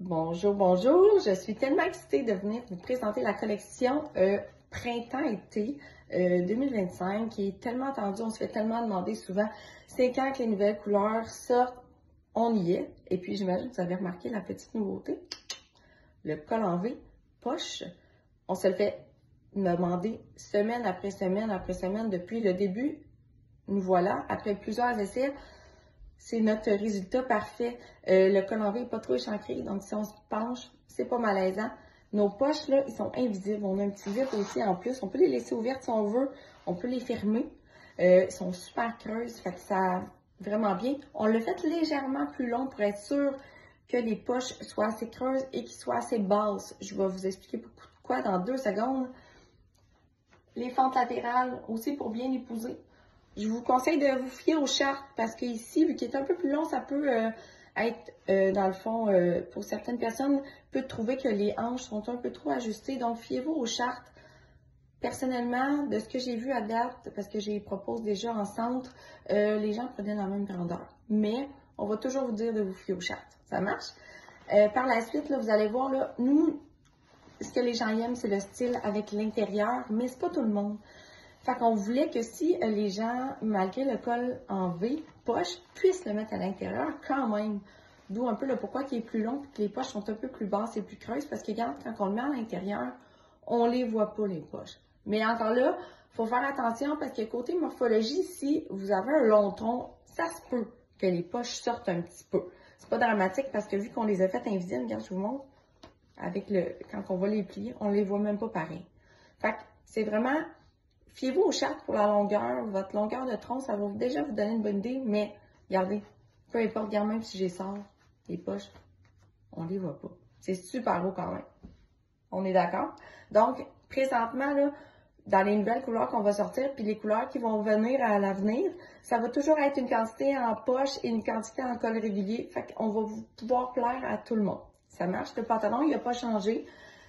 Bonjour, bonjour. Je suis tellement excitée de venir vous présenter la collection Printemps-été 2025 qui est tellement attendue. On se fait tellement demander souvent, c'est quand que les nouvelles couleurs sortent, on y est. Et puis j'imagine que vous avez remarqué la petite nouveauté, le col en V poche. On se le fait demander semaine après semaine après semaine depuis le début. Nous voilà, après plusieurs essais. C'est notre résultat parfait. Le col en V n'est pas trop échancré, donc si on se penche, c'est pas malaisant. Nos poches, là, ils sont invisibles. On a un petit zip aussi en plus. On peut les laisser ouvertes si on veut. On peut les fermer. Ils sont super creuses, fait que ça vraiment bien. On l'a fait légèrement plus long pour être sûr que les poches soient assez creuses et qu'ils soient assez basses. Je vais vous expliquer pourquoi dans 2 secondes. Les fentes latérales aussi pour bien épouser. Je vous conseille de vous fier aux chartes parce qu'ici, vu qu'il est un peu plus long, ça peut être, dans le fond, pour certaines personnes, peut trouver que les hanches sont un peu trop ajustées. Donc, fiez-vous aux chartes. Personnellement, de ce que j'ai vu à date, parce que je les propose déjà en centre, les gens prenaient la même grandeur. Mais, on va toujours vous dire de vous fier aux chartes. Ça marche? Par la suite, là, vous allez voir, là, nous, ce que les gens aiment, c'est le style avec l'intérieur, mais c'est pas tout le monde. Fait qu'on voulait que si les gens, malgré le col en V, poche, puissent le mettre à l'intérieur quand même. D'où un peu le pourquoi qui est plus long et que les poches sont un peu plus basses et plus creuses. Parce que regarde, quand on le met à l'intérieur, on les voit pas, les poches. Mais encore là, il faut faire attention parce que côté morphologie, si vous avez un long tronc, ça se peut que les poches sortent un petit peu. C'est pas dramatique parce que vu qu'on les a faites invisibles, regarde, je vous montre, avec quand on va les plier, on les voit même pas pareil. Fait que c'est vraiment... Fiez-vous aux chartes pour la longueur. Votre longueur de tronc, ça va déjà vous donner une bonne idée, mais regardez, peu importe, regarde même si j'ai sors, les poches, on les voit pas. C'est super beau quand même. On est d'accord? Donc, présentement, là, dans les nouvelles couleurs qu'on va sortir, puis les couleurs qui vont venir à l'avenir, ça va toujours être une quantité en poche et une quantité en col régulier. Fait qu'on va pouvoir plaire à tout le monde. Ça marche? Le pantalon, il n'a pas changé.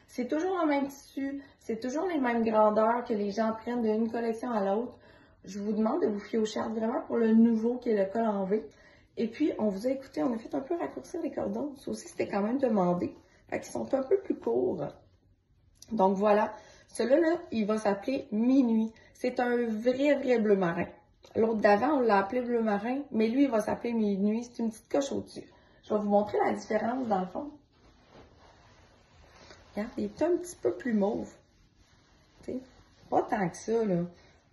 C'est toujours le même tissu, c'est toujours les mêmes grandeurs que les gens prennent d'une collection à l'autre. Je vous demande de vous fier aux chartes vraiment pour le nouveau qui est le col en V. Et puis, on vous a écouté, on a fait un peu raccourcir les cordons. Ça aussi, c'était quand même demandé. Fait qu'ils sont un peu plus courts. Donc voilà, celui-là, il va s'appeler Minuit. C'est un vrai bleu marin. L'autre d'avant, on l'a appelé bleu marin, mais lui, il va s'appeler Minuit. C'est une petite coche au-dessus. Je vais vous montrer la différence dans le fond. Regarde, il est un petit peu plus mauve. T'sais, pas tant que ça, là,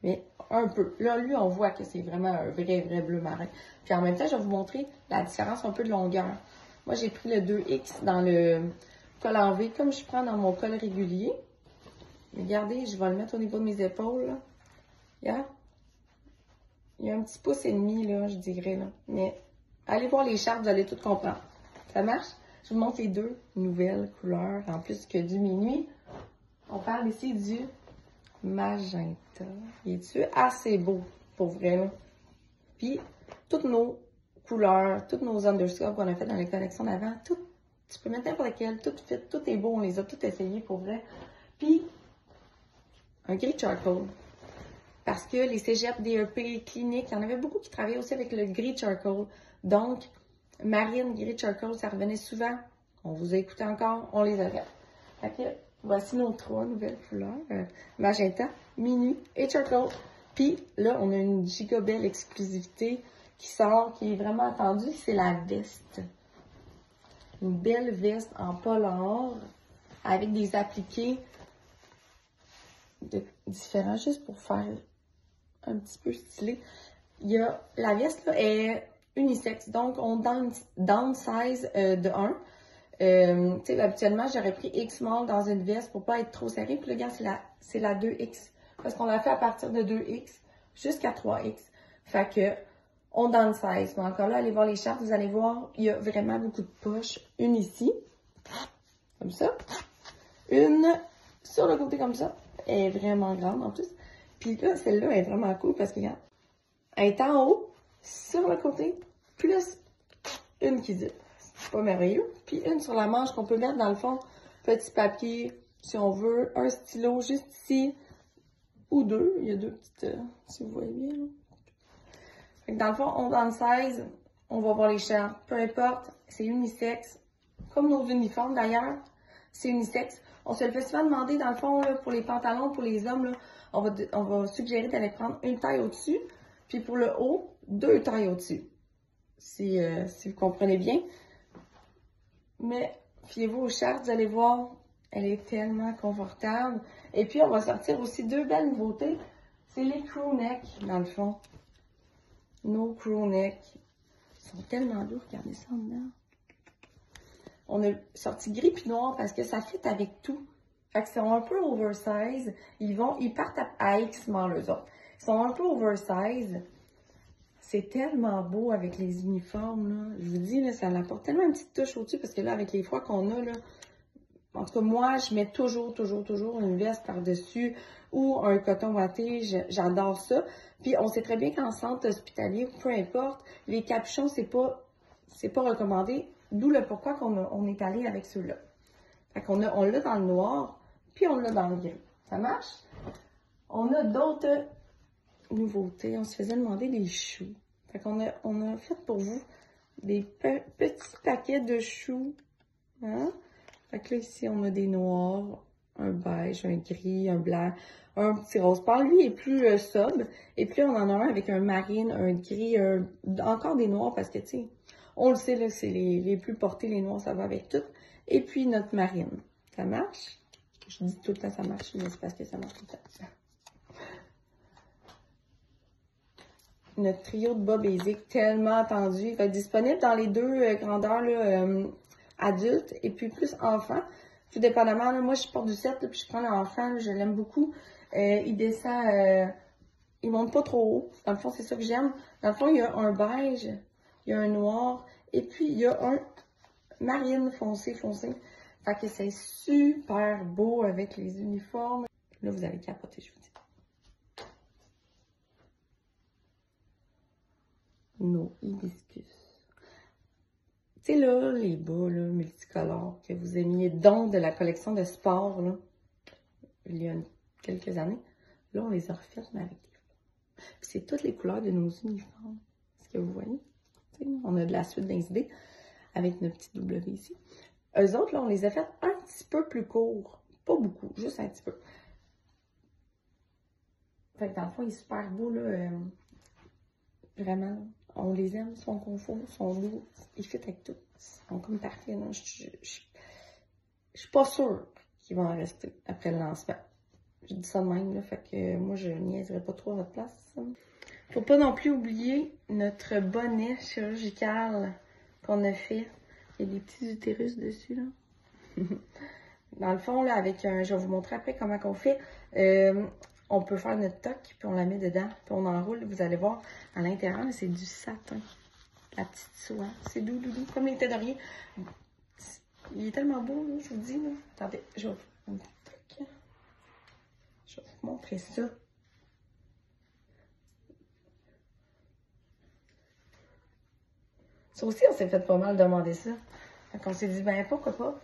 mais un peu. Là, lui, on voit que c'est vraiment un vrai bleu marin. Puis en même temps, je vais vous montrer la différence un peu de longueur. Moi, j'ai pris le 2X dans le col en V, comme je prends dans mon col régulier. Regardez, je vais le mettre au niveau de mes épaules, là. Regarde. Il y a un petit pouce et demi, là, je dirais, là. Mais allez voir les chartes, vous allez tout comprendre. Ça marche? Je vous montre les deux nouvelles couleurs, en plus que du minuit. On parle ici du magenta. Il est-tu assez beau, pour vrai, là? Puis, toutes nos couleurs, toutes nos underscores qu'on a fait dans les collections d'avant, tout, tu peux mettre n'importe lequel, tout fit, tout est beau, on les a toutes essayées, pour vrai. Puis, un gris charcoal. Parce que les cégep, DEP, cliniques, il y en avait beaucoup qui travaillaient aussi avec le gris charcoal. Donc, marine, gris charcoal, ça revenait souvent. On vous a écouté encore, on les avait. Fait que, voici nos 3 nouvelles couleurs. Magenta, minuit et charcoal. Puis là, on a une giga belle exclusivité qui sort, qui est vraiment attendue, c'est la veste. Une belle veste en polar avec des appliqués différents, juste pour faire un petit peu stylé. Il y a, la veste là, est unisexe, donc on downsize de 1. Tu sais, habituellement, j'aurais pris X small dans une veste pour pas être trop serré. Puis là, regarde, c'est la 2X. Parce qu'on l'a fait à partir de 2X jusqu'à 3X. Fait que, on downsize. Mais encore là, allez voir les chartes, vous allez voir, il y a vraiment beaucoup de poches. Une ici, comme ça. Une sur le côté comme ça. Elle est vraiment grande en plus. Puis là, celle-là est vraiment cool parce que, regarde, elle est en haut, sur le côté, plus une qui zip. C'est pas merveilleux. Puis une sur la manche qu'on peut mettre dans le fond, petit papier, si on veut, un stylo juste ici, ou deux. Il y a deux petites, si vous voyez bien. Là. Fait que dans le fond, on downsize, on va voir les chartes. Peu importe, c'est unisexe. comme nos uniformes d'ailleurs, c'est unisexe. On se le fait souvent demander, dans le fond, là, pour les pantalons, pour les hommes, là, on va suggérer d'aller prendre une taille au-dessus, puis pour le haut, 2 tailles au-dessus. Si vous comprenez bien. Mais fiez-vous aux chartes, vous allez voir, elle est tellement confortable. Et puis, on va sortir aussi 2 belles nouveautés. C'est les crew neck, dans le fond. Nos crew neck. Ils sont tellement doux, regardez ça en dedans. On a sorti gris puis noir parce que ça fit avec tout. Fait qu'ils sont un peu oversize. Ils partent à X small, eux autres. Ils sont un peu oversize. C'est tellement beau avec les uniformes, là. Je vous dis, là, ça apporte tellement une petite touche au-dessus parce que là, avec les froids qu'on a, là, en tout cas, moi, je mets toujours une veste par-dessus ou un coton watté. J'adore ça. Puis, on sait très bien qu'en centre hospitalier, peu importe, les capuchons, c'est pas recommandé. D'où le pourquoi on est allé avec ceux-là. Fait qu'on on l'a dans le noir, puis on l'a dans le gris. Ça marche? On a d'autres nouveautés. On se faisait demander des choux. Fait qu'on a fait pour vous des petits paquets de choux. Hein? Fait que là, ici, on a des noirs, un beige, un gris, un blanc, un petit rose pâle. Lui, il est plus sobre. Et puis, on en a un avec un marine, un gris, encore des noirs parce que, tu sais, on le sait, là, c'est les plus portés, les noirs, ça va avec tout. Et puis, notre marine. Ça marche? Je dis tout le temps ça marche, mais c'est parce que ça marche tout le temps. Notre trio de bas basic, tellement attendu. Il va être disponible dans les 2 grandeurs, là, adultes et puis plus enfants. Tout dépendamment, là, moi, je porte du 7, là, puis je prends l'enfant, là, je l'aime beaucoup. Il descend, il monte pas trop haut. Dans le fond, c'est ça que j'aime. Dans le fond, il y a un beige, il y a un noir, et puis il y a un marine foncé. Fait que c'est super beau avec les uniformes. Là, vous allez capoter, je vous dis. Nos hibiscus. Tu sais, là, les bas, là, multicolores, que vous aimiez donc de la collection de sport, là, il y a quelques années. Là, on les a refaites, mais avec des fleurs. Puis c'est toutes les couleurs de nos uniformes. Est-ce que vous voyez? T'sais, on a de la suite d'Incidé avec notre petit W ici. Eux autres, là, on les a fait un petit peu plus courts. Pas beaucoup, juste un petit peu. Fait que dans le fond, il est super beau, là. Vraiment, on les aime, ils sont confort, ils sont doux, ils fit avec tout. Ils sont comme parfaits, là. Je suis pas sûre qu'ils vont en rester après le lancement. Je dis ça de même, là. Fait que moi, je niaiserai pas trop à votre place. Faut pas non plus oublier notre bonnet chirurgical qu'on a fait. Il y a des petits utérus dessus, là. Dans le fond, là, avec un... Je vais vous montrer après comment qu'on fait. On peut faire notre toque, puis on la met dedans, puis on enroule. Vous allez voir, à l'intérieur, c'est du satin. La petite soie. C'est doux, comme les têtes d'oreiller. Il est tellement beau, là, je vous dis, là. Attendez, je vais vous montrer ça. Ça aussi, on s'est fait pas mal demander ça. Donc, on s'est dit, ben, pourquoi pas?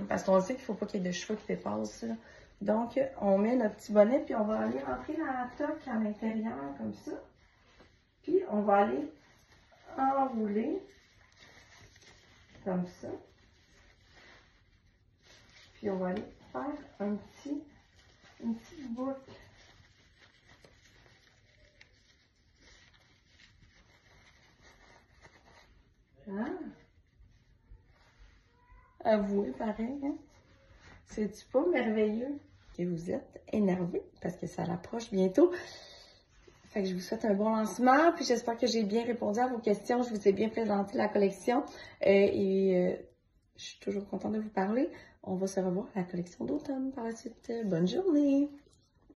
Parce qu'on sait qu'il faut pas qu'il y ait de cheveux qui dépassent, là. Donc, on met notre petit bonnet, puis on va aller rentrer la toque à l'intérieur, comme ça. Puis, on va aller enrouler, comme ça. Puis, on va aller faire une petite boucle. Hein? Avouez, pareil, hein? C'est-tu pas merveilleux? Que vous êtes énervés parce que ça approche bientôt. Fait que je vous souhaite un bon lancement, puis j'espère que j'ai bien répondu à vos questions. Je vous ai bien présenté la collection je suis toujours contente de vous parler. On va se revoir à la collection d'automne par la suite. Bonne journée!